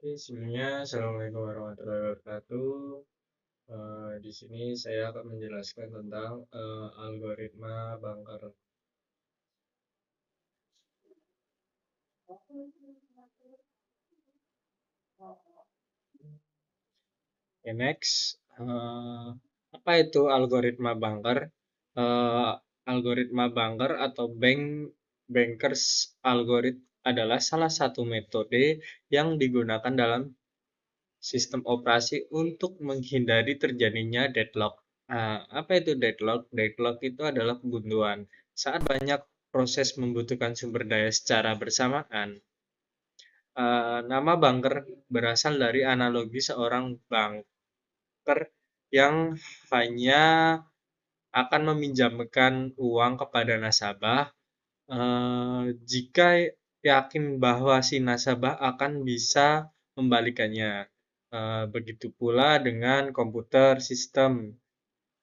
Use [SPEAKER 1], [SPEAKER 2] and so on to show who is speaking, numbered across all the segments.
[SPEAKER 1] Oke, sebelumnya Assalamualaikum warahmatullahi wabarakatuh. Di sini saya akan menjelaskan tentang algoritma Bunker. Oke, next. Apa itu algoritma Bunker? Eh, Algoritma Bunker atau Bankers algorithm adalah salah satu metode yang digunakan dalam sistem operasi untuk menghindari terjadinya deadlock. Apa itu deadlock? Deadlock itu adalah kebuntuan. Saat banyak proses membutuhkan sumber daya secara bersamaan, nama banker berasal dari analogi seorang banker yang hanya akan meminjamkan uang kepada nasabah jika yakin bahwa si nasabah akan bisa membalikannya. Begitu pula dengan komputer sistem,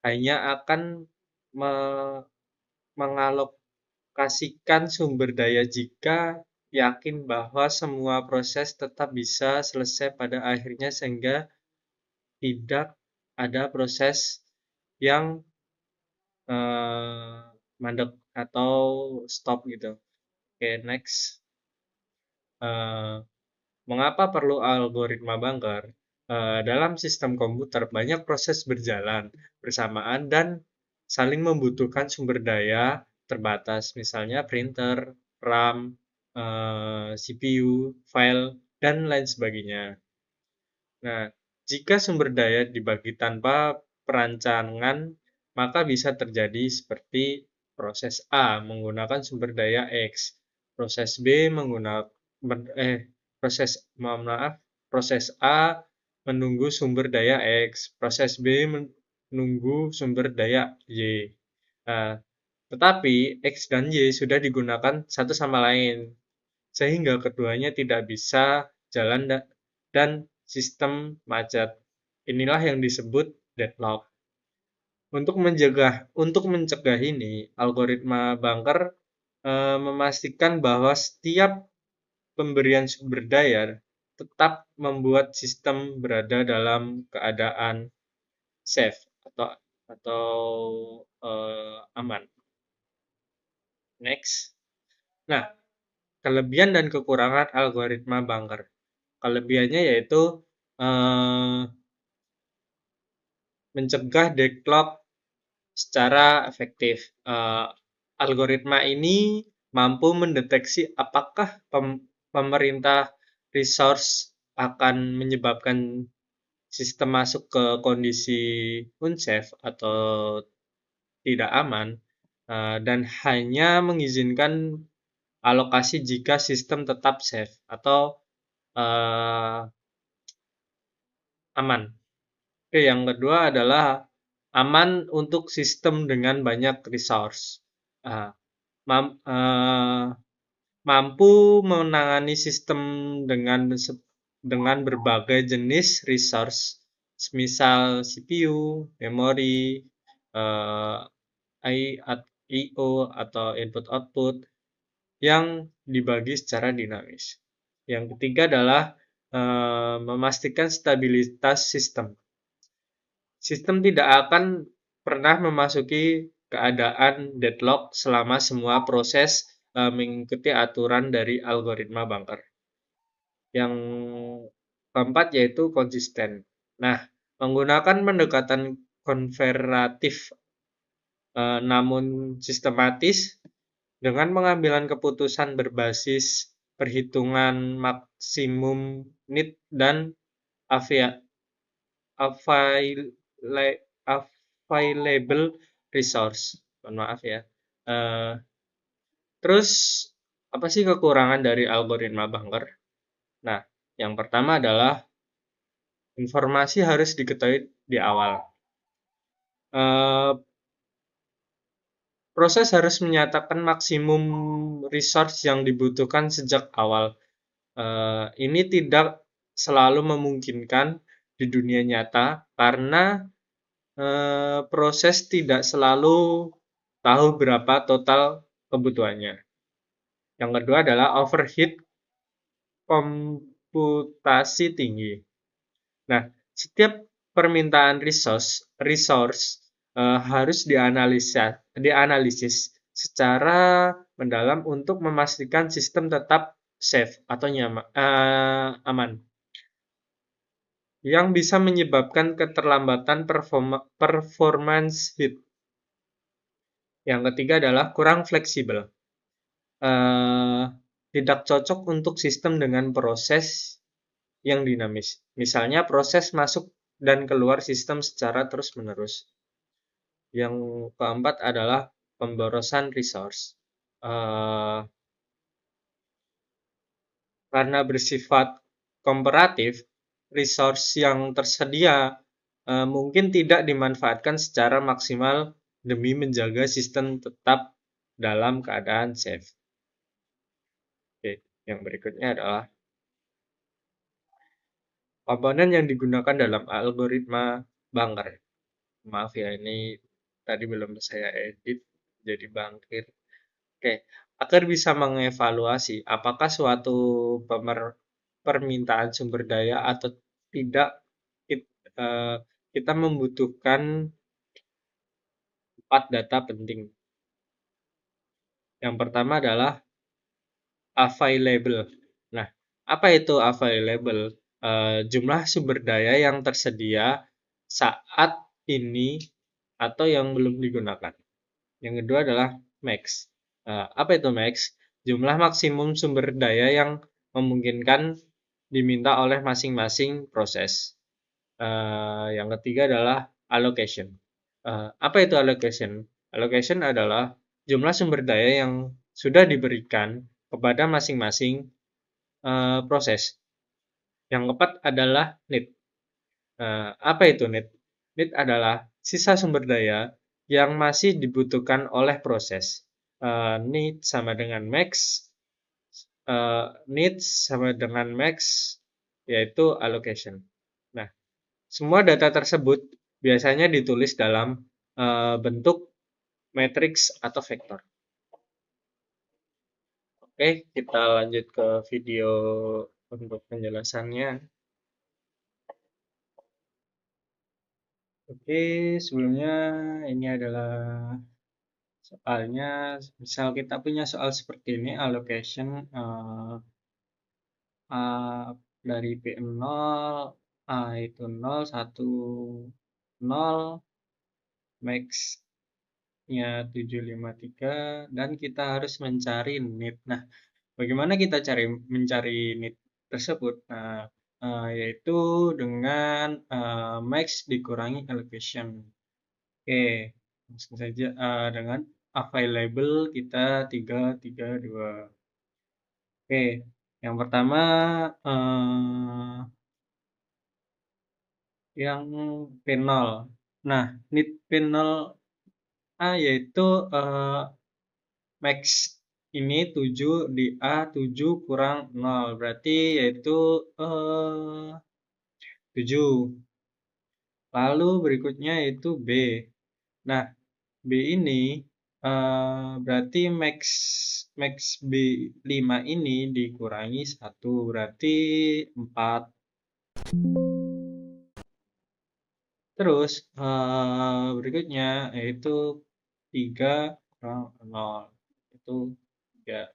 [SPEAKER 1] hanya akan me- mengalokasikan sumber daya jika yakin bahwa semua proses tetap bisa selesai pada akhirnya sehingga tidak ada proses yang eh, mandek atau stop gitu. Oke, next. Eh, Mengapa perlu algoritma Bunker? Dalam sistem komputer, banyak proses berjalan bersamaan dan saling membutuhkan sumber daya terbatas, misalnya printer, RAM, CPU, file, dan lain sebagainya. Nah, jika sumber daya dibagi tanpa perancangan, maka bisa terjadi seperti proses A menggunakan sumber daya X, proses B menggunakan proses mohon maaf, proses A menunggu sumber daya X, proses B menunggu sumber daya Y. Nah, tetapi X dan Y sudah digunakan satu sama lain, sehingga keduanya tidak bisa jalan dan sistem macet. Inilah yang disebut deadlock. Untuk mencegah ini, algoritma Bunker memastikan bahwa setiap pemberian sumber daya tetap membuat sistem berada dalam keadaan safe atau aman. Next. Nah, kelebihan dan kekurangan algoritma Bunker. Kelebihannya yaitu eh, mencegah deadlock secara efektif. Algoritma ini mampu mendeteksi apakah pemerintah resource akan menyebabkan sistem masuk ke kondisi unsafe atau tidak aman, dan hanya mengizinkan alokasi jika sistem tetap safe atau aman. Oke, yang kedua adalah aman untuk sistem dengan banyak resource. Uh, Mampu menangani sistem dengan berbagai jenis resource, semisal CPU, memori, uh, I/O atau input/output yang dibagi secara dinamis. Yang ketiga adalah memastikan stabilitas sistem. Sistem tidak akan pernah memasuki keadaan deadlock selama semua proses mengikuti aturan dari algoritma Bunker. Yang keempat yaitu konsisten. Nah, menggunakan pendekatan konservatif namun sistematis dengan pengambilan keputusan berbasis perhitungan maksimum need dan available resource. Mohon maaf ya. Eh, Terus apa sih kekurangan dari algoritma Bunker? Nah, yang pertama adalah informasi harus diketahui di awal. Eh, Proses harus menyatakan maksimum resource yang dibutuhkan sejak awal. Ini tidak selalu memungkinkan di dunia nyata karena proses tidak selalu tahu berapa total kebutuhannya. Yang kedua adalah overheat reputasi tinggi. Nah, setiap permintaan resource harus dianalisis secara mendalam untuk memastikan sistem tetap safe atau aman, yang bisa menyebabkan keterlambatan performance hit. Yang ketiga adalah kurang fleksibel. Tidak cocok untuk sistem dengan proses yang dinamis. Misalnya proses masuk dan keluar sistem secara terus-menerus. Yang keempat adalah pemborosan resource. Karena bersifat komparatif, resource yang tersedia mungkin tidak dimanfaatkan secara maksimal demi menjaga sistem tetap dalam keadaan safe. Oke, yang berikutnya adalah komponen yang digunakan dalam algoritma Banker. Maaf ya, ini tadi belum saya edit jadi bangkir. Oke, agar bisa mengevaluasi apakah suatu permintaan sumber daya atau tidak, eh, kita membutuhkan 4 data penting. Yang pertama adalah available. Nah, apa itu available? Jumlah sumber daya yang tersedia saat ini atau yang belum digunakan. Yang kedua adalah max. Apa itu max? Jumlah maksimum sumber daya yang memungkinkan diminta oleh masing-masing proses. Yang ketiga adalah allocation. Apa itu allocation? Allocation adalah jumlah sumber daya yang sudah diberikan kepada masing-masing proses. Yang keempat adalah need. Apa itu need? Need adalah sisa sumber daya yang masih dibutuhkan oleh proses. Need sama dengan max, needs sama dengan max, yaitu allocation. Nah, semua data tersebut biasanya ditulis dalam bentuk matriks atau vektor. Oke, kita lanjut ke video untuk penjelasannya. Oke, sebelumnya ini adalah soalnya. Misal kita punya soal seperti ini, allocation dari P0, A itu 0, 1, 0, max-nya 753, dan kita harus mencari need. Nah, bagaimana kita mencari need tersebut? Nah, yaitu dengan max dikurangi allocation. Oke, langsung saja dengan available kita 332. Oke, yang pertama yang P0. Nah, need P0 A yaitu max ini 7 di A 7 kurang 0. Berarti yaitu 7. Lalu berikutnya yaitu B. Nah, B ini berarti max B5 ini dikurangi 1, berarti 4. Terus berikutnya yaitu 3 kurang 0, itu 3.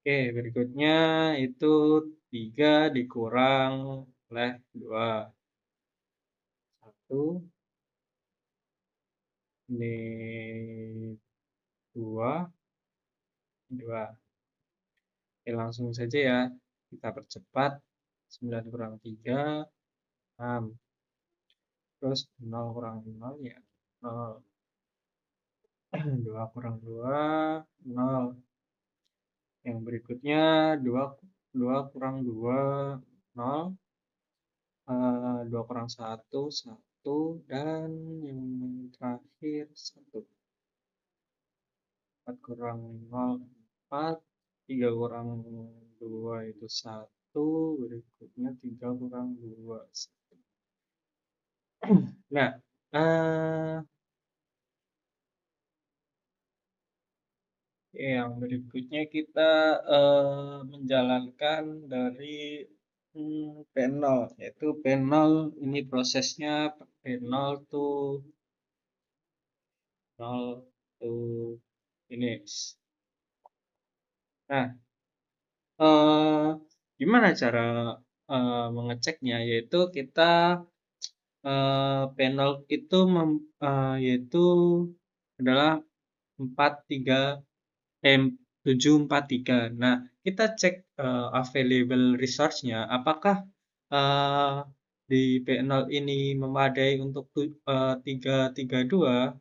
[SPEAKER 1] Oke, berikutnya itu 3 dikurang oleh 2. 1, ini 2, 2. Oke, langsung saja ya. Kita percepat. 9 kurang 3, 6. Terus 0 kurang 0 ya 0. 2 kurang 2, 0. Yang berikutnya 2 kurang 2, 0. 2 kurang 1, 1. Dan yang terakhir 1. 4 kurang 0, 4. 3 kurang 2 itu 1. Berikutnya 3 kurang 2, 1. Nah, yang berikutnya kita menjalankan dari P0, yaitu P0 ini prosesnya P0 tuh 0 tuh finish. Nah, eh, gimana cara mengeceknya? Yaitu kita P0 itu yaitu adalah 43 743. Nah, kita cek available resource-nya, apakah eh, di P0 ini memadai untuk 332,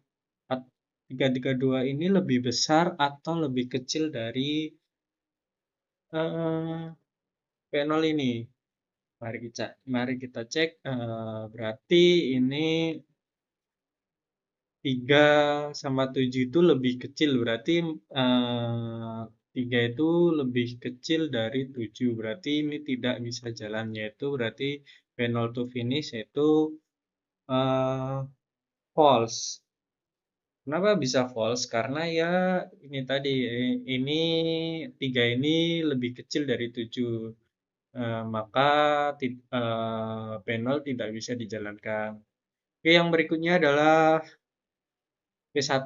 [SPEAKER 1] 332 ini lebih besar atau lebih kecil dari P0 ini. Mari kita cek. Berarti ini 3 sama 7 itu lebih kecil, berarti 3 itu lebih kecil dari 7, berarti ini tidak bisa jalan, yaitu berarti penol to finish yaitu eh, false. Kenapa bisa false? Karena ya ini tadi, ini 3 ini lebih kecil dari 7, maka penol tidak bisa dijalankan. Oke, yang berikutnya adalah P1.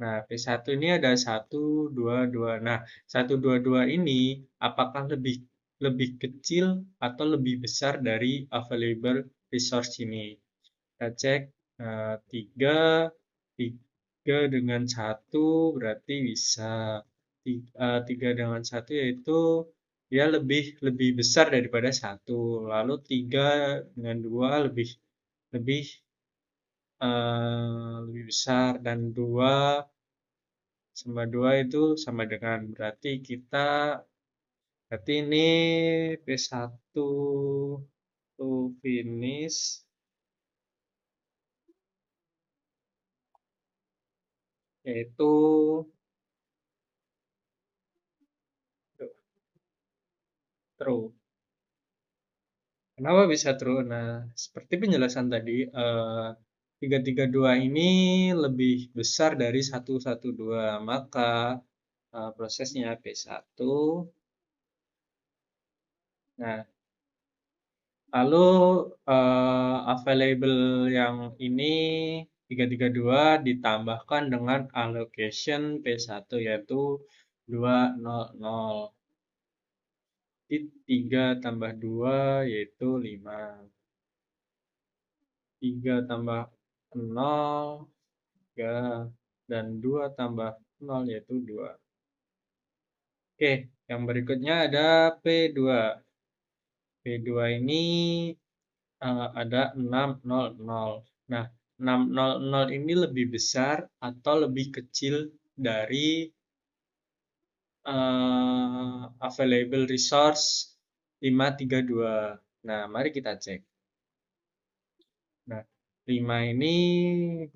[SPEAKER 1] Nah, P1 ini ada 1, 2, 2. Nah, 1, 2, 2 ini apakah lebih lebih kecil atau lebih besar dari available resource ini? Kita cek 3, 3 dengan 1 berarti bisa 3 dengan 1 yaitu dia lebih lebih besar daripada 1. Lalu 3 dengan 2 lebih lebih lebih besar dan 2 sama 2 itu sama dengan berarti ini P1 to finish yaitu true. Kenapa bisa true? Nah, seperti penjelasan tadi, 332 ini lebih besar dari 112, maka prosesnya P1. Nah, lalu available yang ini 332 ditambahkan dengan allocation P1 yaitu 200. Jadi 3 tambah 2 yaitu 5. 3 tambah 0, 3. Dan 2 tambah 0 yaitu 2. Oke, yang berikutnya ada P2. P2 ini ada 600. Nah, 600 ini lebih besar atau lebih kecil dari available resource 532. Nah, mari kita cek. Nah, 5 ini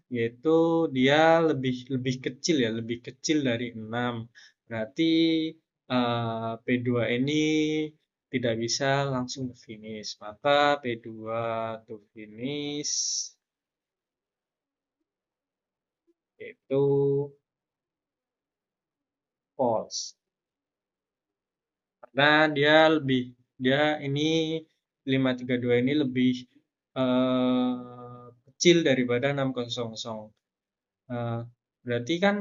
[SPEAKER 1] yaitu dia lebih lebih kecil ya, lebih kecil dari 6. Berarti P2 ini tidak bisa langsung ke finish. Maka P2 to finish itu false. Karena dia ini 532 ini lebih kecil daripada 600. Eh, berarti kan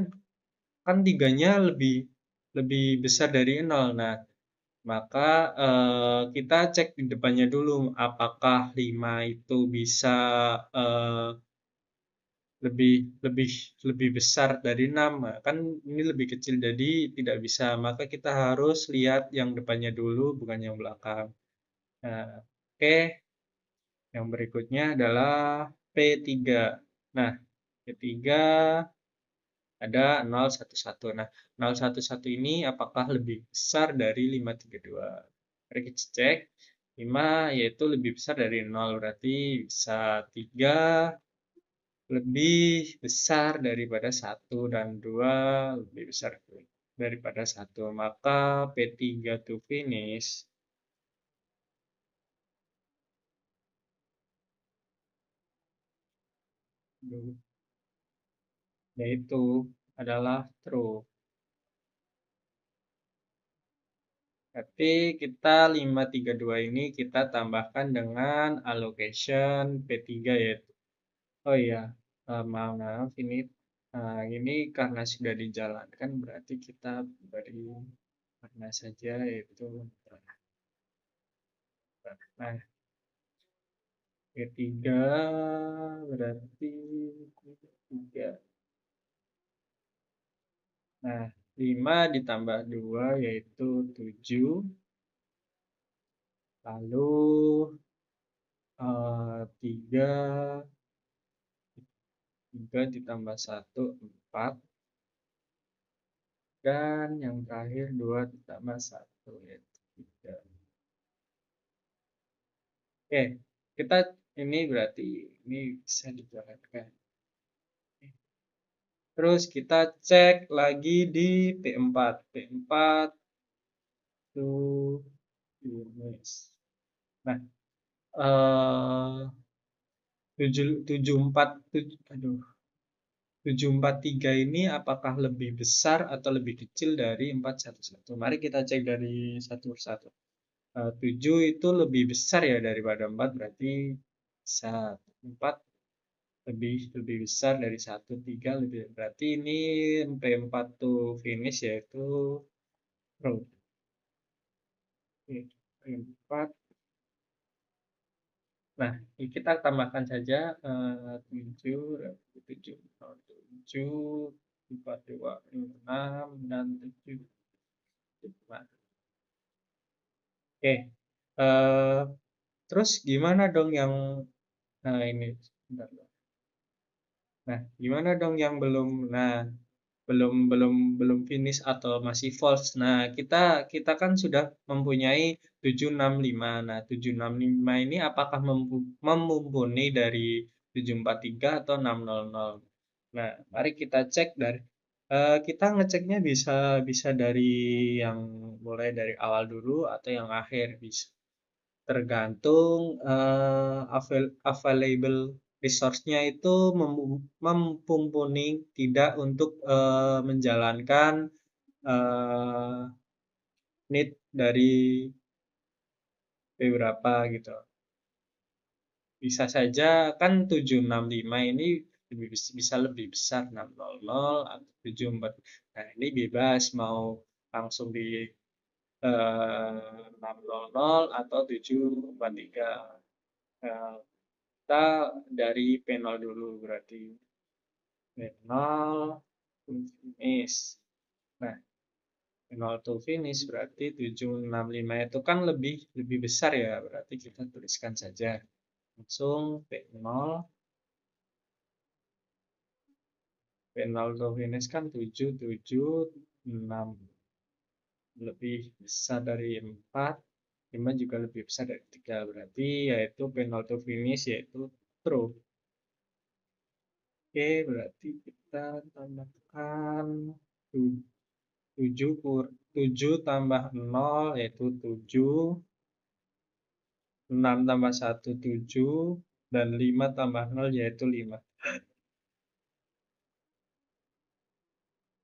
[SPEAKER 1] tiganya lebih lebih besar dari 0. Nah, maka kita cek di depannya dulu apakah 5 itu bisa eh, lebih lebih lebih besar dari 6. Nah, kan ini lebih kecil jadi tidak bisa. Maka kita harus lihat yang depannya dulu bukan yang belakang. Nah, oke, yang berikutnya adalah P3. Nah, P3 ada 011. Nah, 011 ini apakah lebih besar dari 532? Mari kita cek. 5 yaitu lebih besar dari 0, berarti bisa 3 lebih besar daripada 1 dan 2 lebih besar daripada 1. Maka P3 to finish yaitu adalah true. Berarti kita 532 ini kita tambahkan dengan allocation P3 yaitu. Oh iya, maaf ini karena sudah dijalankan berarti kita beri warna saja yaitu nah P3 berarti 3. Nah, 5 ditambah 2 yaitu 7. Lalu 3 ditambah 1 4. Dan yang terakhir 2 ditambah 1 yaitu 3. Oke, kita ini berarti ini bisa dijalankan. Terus kita cek lagi di P4. P4 to Yunis. Nah, 743 ini apakah lebih besar atau lebih kecil dari 411? Mari kita cek dari satu persatu. 7 itu lebih besar ya daripada 4, berarti bisa 4 lebih lebih besar dari 1, 3 lebih. Berarti ini P4 to finish yaitu row. P4. Nah, ini kita tambahkan saja 7, 7, 7, 4, 2, 6, dan 7. Oke, eh, terus gimana dong yang ini? Bentar. Nah, gimana dong yang belum? Nah, belum belum belum finish atau masih false. Nah, kita kan sudah mempunyai 765. Nah, 765 ini apakah memumpuni dari 743 atau 600? Nah, mari kita cek dari kita ngeceknya bisa bisa dari yang mulai dari awal dulu atau yang akhir bisa. Tergantung available resource-nya itu memumpuni tidak untuk menjalankan eh, need dari beberapa gitu. Bisa saja kan 765 ini bisa lebih besar 600 atau 74. Nah, ini bebas mau langsung di 600 atau 743. Nah, kita dari P0 dulu berarti P0 to finish. Nah, P0 to finish berarti 765 itu kan lebih lebih besar ya, berarti kita tuliskan saja langsung P0. P0 to finish kan 776 lebih besar dari 4, 5 juga lebih besar dari 3, berarti yaitu P0 to finish yaitu true. Oke, berarti kita tambahkan 7 tambah 0 yaitu 7, 6 tambah 1 7, dan 5 tambah 0 yaitu 5.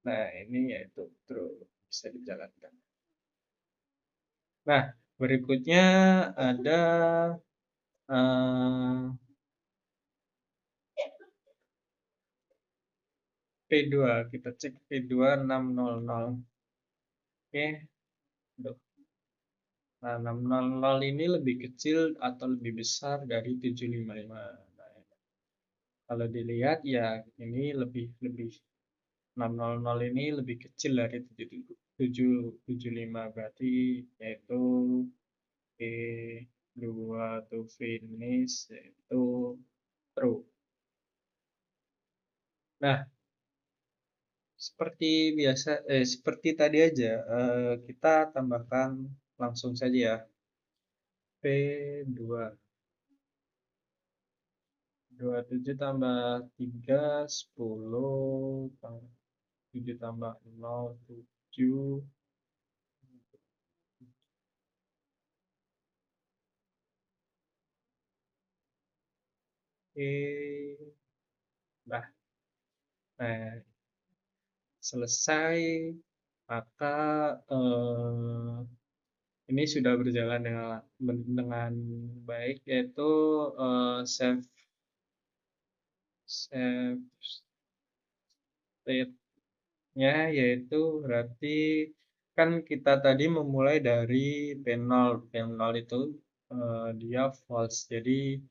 [SPEAKER 1] Nah, ini yaitu true, bisa dijalankan. Nah, berikutnya ada eh, P2. Kita cek P2 600. Oke, aduh. Nah, 600 ini lebih kecil atau lebih besar dari 755. Nah, kalau dilihat ya ini lebih lebih 600 ini lebih kecil dari 775, berarti yaitu P2 to finish yaitu true. Nah, seperti biasa seperti tadi aja kita tambahkan langsung saja ya P2. 27 tambah 3 10, 7 tambah 0 7. Nah, nah, selesai maka Ini sudah berjalan dengan baik, yaitu save save state-nya, yaitu berarti kan kita tadi memulai dari P0. P0 itu dia false, jadi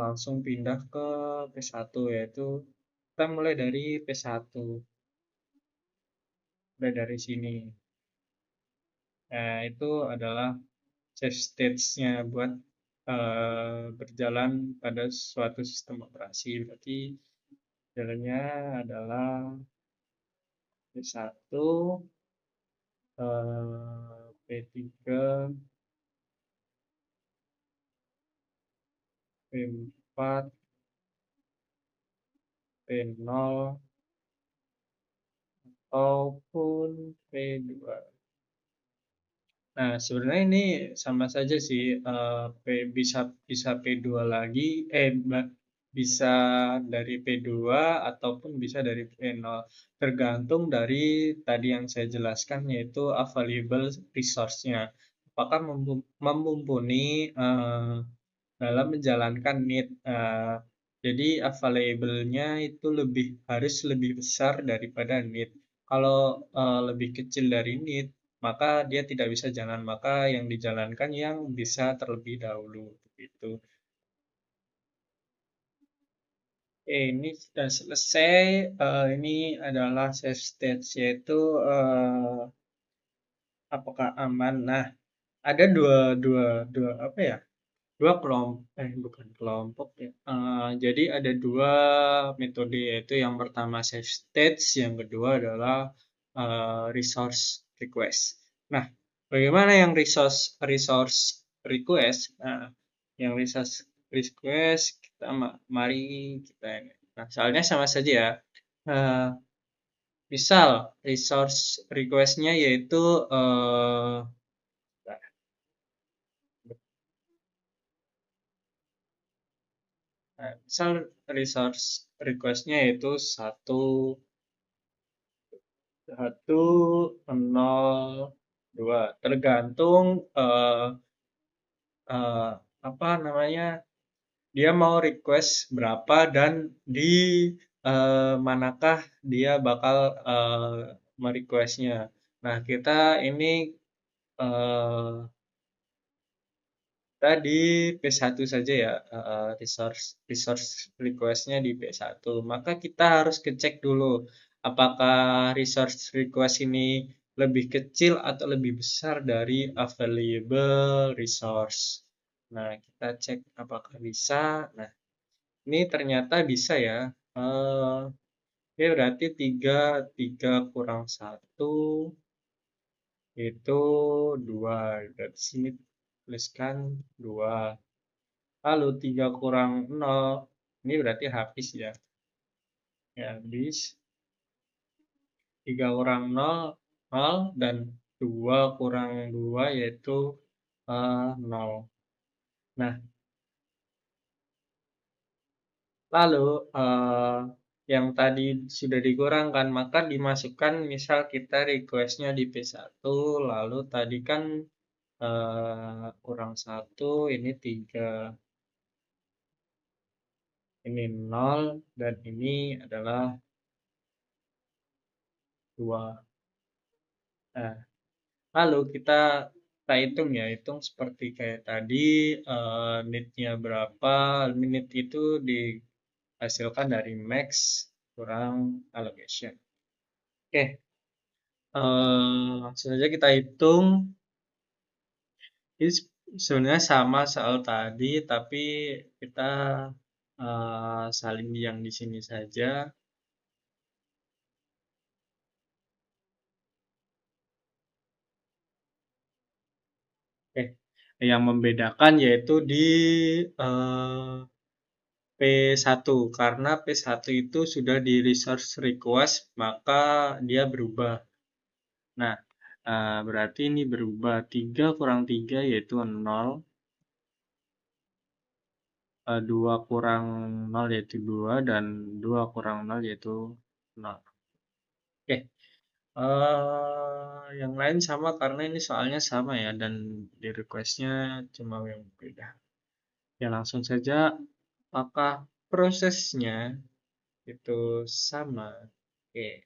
[SPEAKER 1] langsung pindah ke P1, yaitu kita mulai dari P1, mulai dari sini. Nah, itu adalah save states-nya buat berjalan pada suatu sistem operasi. Berarti jalannya adalah P1, P3, P4, P0, ataupun P2. Nah, sebenarnya ini sama saja sih, bisa bisa P2 lagi, bisa dari P2 ataupun bisa dari P0, tergantung dari tadi yang saya jelaskan, yaitu available resource-nya. Apakah memumpuni dalam menjalankan need. Jadi available-nya itu harus lebih besar daripada need. Kalau lebih kecil dari need, maka dia tidak bisa jalan. Maka yang dijalankan yang bisa terlebih dahulu. Gitu. Ini sudah selesai. Ini adalah save state, yaitu apakah aman. Nah, ada dua apa ya? Dua kelompok, bukan kelompok ya. Jadi ada dua metode, yaitu yang pertama save states, yang kedua adalah resource request. Nah, bagaimana yang resource request? Nah, yang resource request mari kita ini. Nah, soalnya sama saja ya. Uh, Misal resource request-nya yaitu misal resource request-nya yaitu satu nol dua, tergantung eh, apa namanya, dia mau request berapa dan di manakah dia bakal merequestnya. Nah, kita ini eh, tadi P1 saja ya, resource resource request-nya di P1. Maka kita harus cek dulu apakah resource request ini lebih kecil atau lebih besar dari available resource. Nah, kita cek apakah bisa. Nah, ini ternyata bisa ya. Eh, Ini berarti 3 kurang satu itu 2. Dari sini tuliskan 2. Lalu 3 kurang nol, ini berarti habis ya. Ya, habis. 3 kurang nol, nol, dan 2 kurang 2 yaitu 0. Nah, lalu yang tadi sudah dikurangkan, maka dimasukkan, misal kita requestnya di P1, lalu tadi kan kurang 1, ini 3, ini 0, dan ini adalah 2. Nah, lalu kita hitung ya, hitung seperti kayak tadi, need-nya berapa, minute itu dihasilkan dari max kurang allocation. Oke, langsung saja kita hitung. Ini sebenarnya sama soal tadi, tapi kita salin yang di sini saja. Oke, yang membedakan yaitu di eh, P1, karena P1 itu sudah di resource request, maka dia berubah. Nah, berarti ini berubah 3 kurang 3 yaitu 0, 2 kurang 0 yaitu 2, dan 2 kurang 0 yaitu 0. Oke, Yang lain sama karena ini soalnya sama ya dan di requestnya cuma yang beda. Ya langsung saja, apakah prosesnya itu sama? Oke,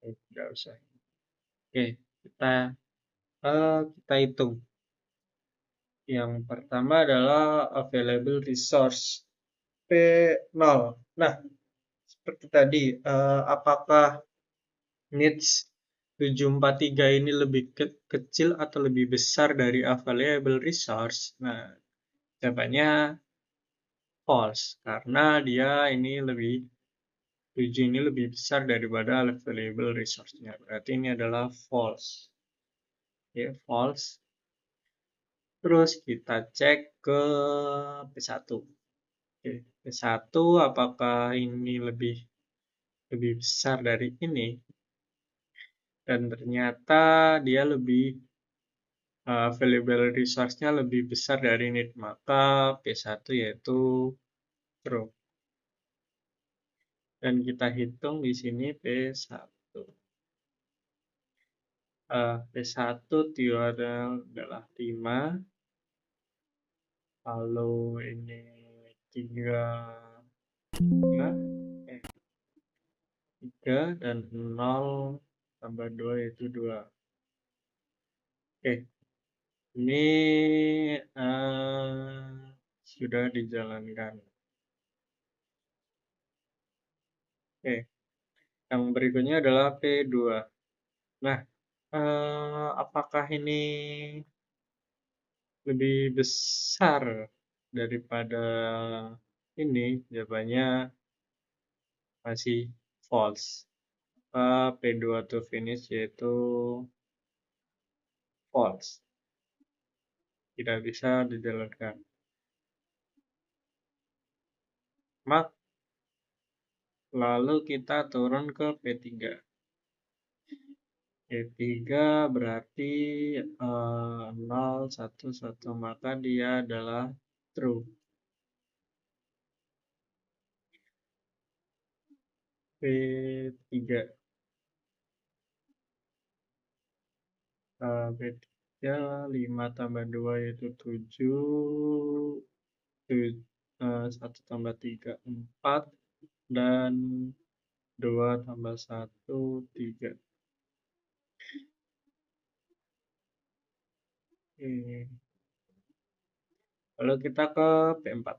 [SPEAKER 1] tidak usah. Oke, kita hitung. Yang pertama adalah available resource P0. Nah, seperti tadi, apakah needs 743 ini lebih kecil atau lebih besar dari available resource? Nah, jawabannya false, karena dia ini lebih 7 ini lebih besar daripada available resource-nya. Berarti ini adalah false. Ya, false. Terus kita cek ke P1. Oke, P1 apakah ini lebih besar dari ini? Dan ternyata dia available resource-nya lebih besar dari need, maka P1 yaitu true. Dan kita hitung di sini P1. P1 adalah 5, lalu ini 3, 3 dan 0 tambah 2 yaitu 2. Oke, ini sudah dijalankan. Oke, yang berikutnya adalah P2. Nah, apakah ini lebih besar daripada ini? Jawabannya masih false. P2 to finish yaitu false. Tidak bisa dijalankan. Lalu kita turun ke P3. P3 berarti 0, 1, 1, maka dia adalah true. P3. P3, 5 tambah 2 yaitu 7. 1 tambah 3, 4. Dan 2 tambah 1, 3. Lalu kita ke P4.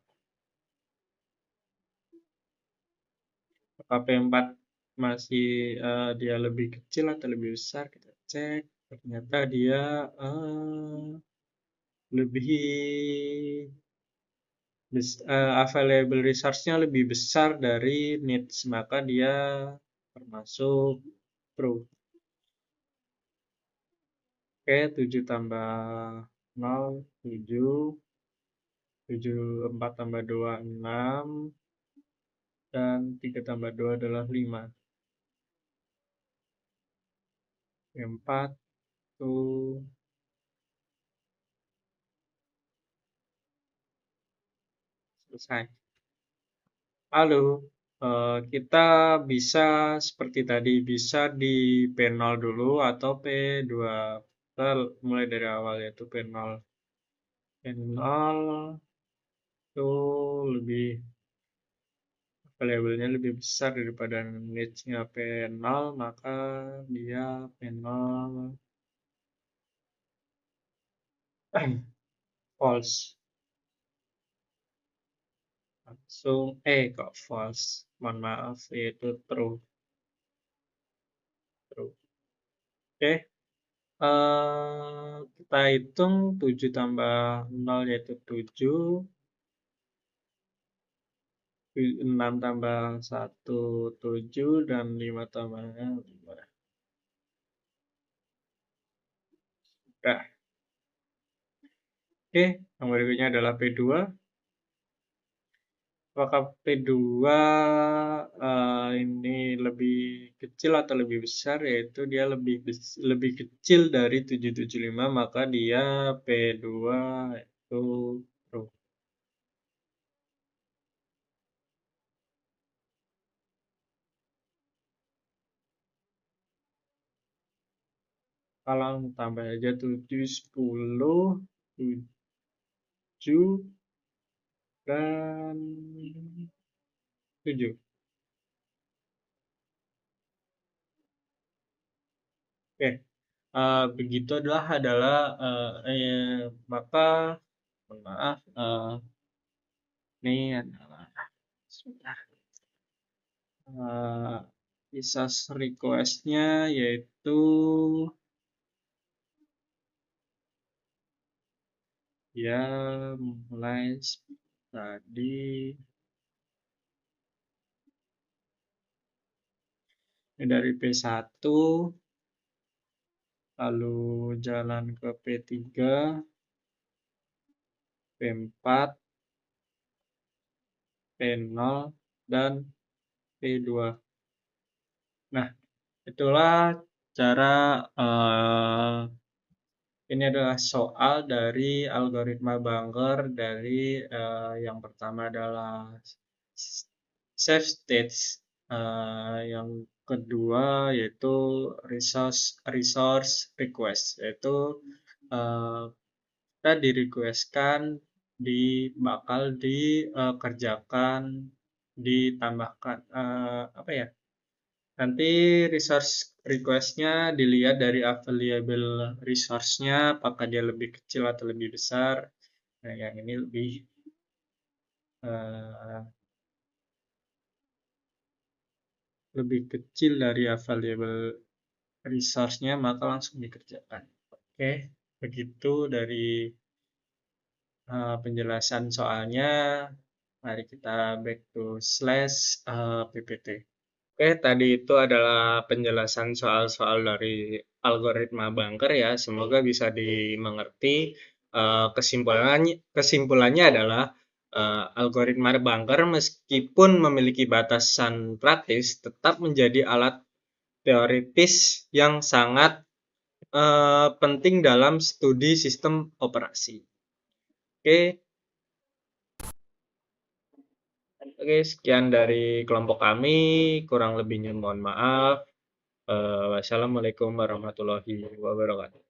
[SPEAKER 1] Apakah P4 masih dia lebih kecil atau lebih besar? Kita cek. Ternyata dia lebih available resource-nya lebih besar dari needs, maka dia termasuk true. Oke, 7 tambah 0, 7. 7, 4 tambah 2, 6. Dan 3 tambah 2 adalah 5. 4 tuh selesai. Lalu, kita bisa seperti tadi, bisa di P0 dulu atau P2. Kita mulai dari awal, yaitu P0. P0 itu variabelnya lebih besar daripada needs-nya P0, maka dia P0 false. Langsung, kok false? Mohon maaf, yaitu true. True. Oke. Kita hitung 7 tambah 0 yaitu 7. 6 tambah 1, 7. Dan 5 tambah 5. Sudah. Oke, yang berikutnya adalah P2. Apakah P2 ini lebih kecil atau lebih besar? Yaitu dia lebih kecil dari 775, maka dia P2 itu true. Kalau tambah aja 7, 10, 7, dan 7. Oke, begitu maka mohon maaf, ini adalah sebentar, eh, resource request-nya yaitu ya mulai tadi dari P1 lalu jalan ke P3, P4, P0, dan P2. Nah, itulah cara ini adalah soal dari algoritma Banger dari yang pertama adalah save states, yang kedua yaitu resource request, yaitu eh, kita di-request-kan bakal dikerjakan, ditambahkan apa ya? Nanti resource request-nya dilihat dari available resource-nya, apakah dia lebih kecil atau lebih besar. Nah, yang ini eh, lebih kecil dari available resource-nya, maka langsung dikerjakan. Oke, begitu dari penjelasan soalnya. Mari kita back to slash PPT. Oke, tadi itu adalah penjelasan soal-soal dari algoritma Bunker ya. Semoga bisa dimengerti. Kesimpulannya adalah algoritma Bunker meskipun memiliki batasan praktis, tetap menjadi alat teoritis yang sangat penting dalam studi sistem operasi. Oke, oke, sekian dari kelompok kami. Kurang lebihnya mohon maaf. Wassalamualaikum warahmatullahi wabarakatuh.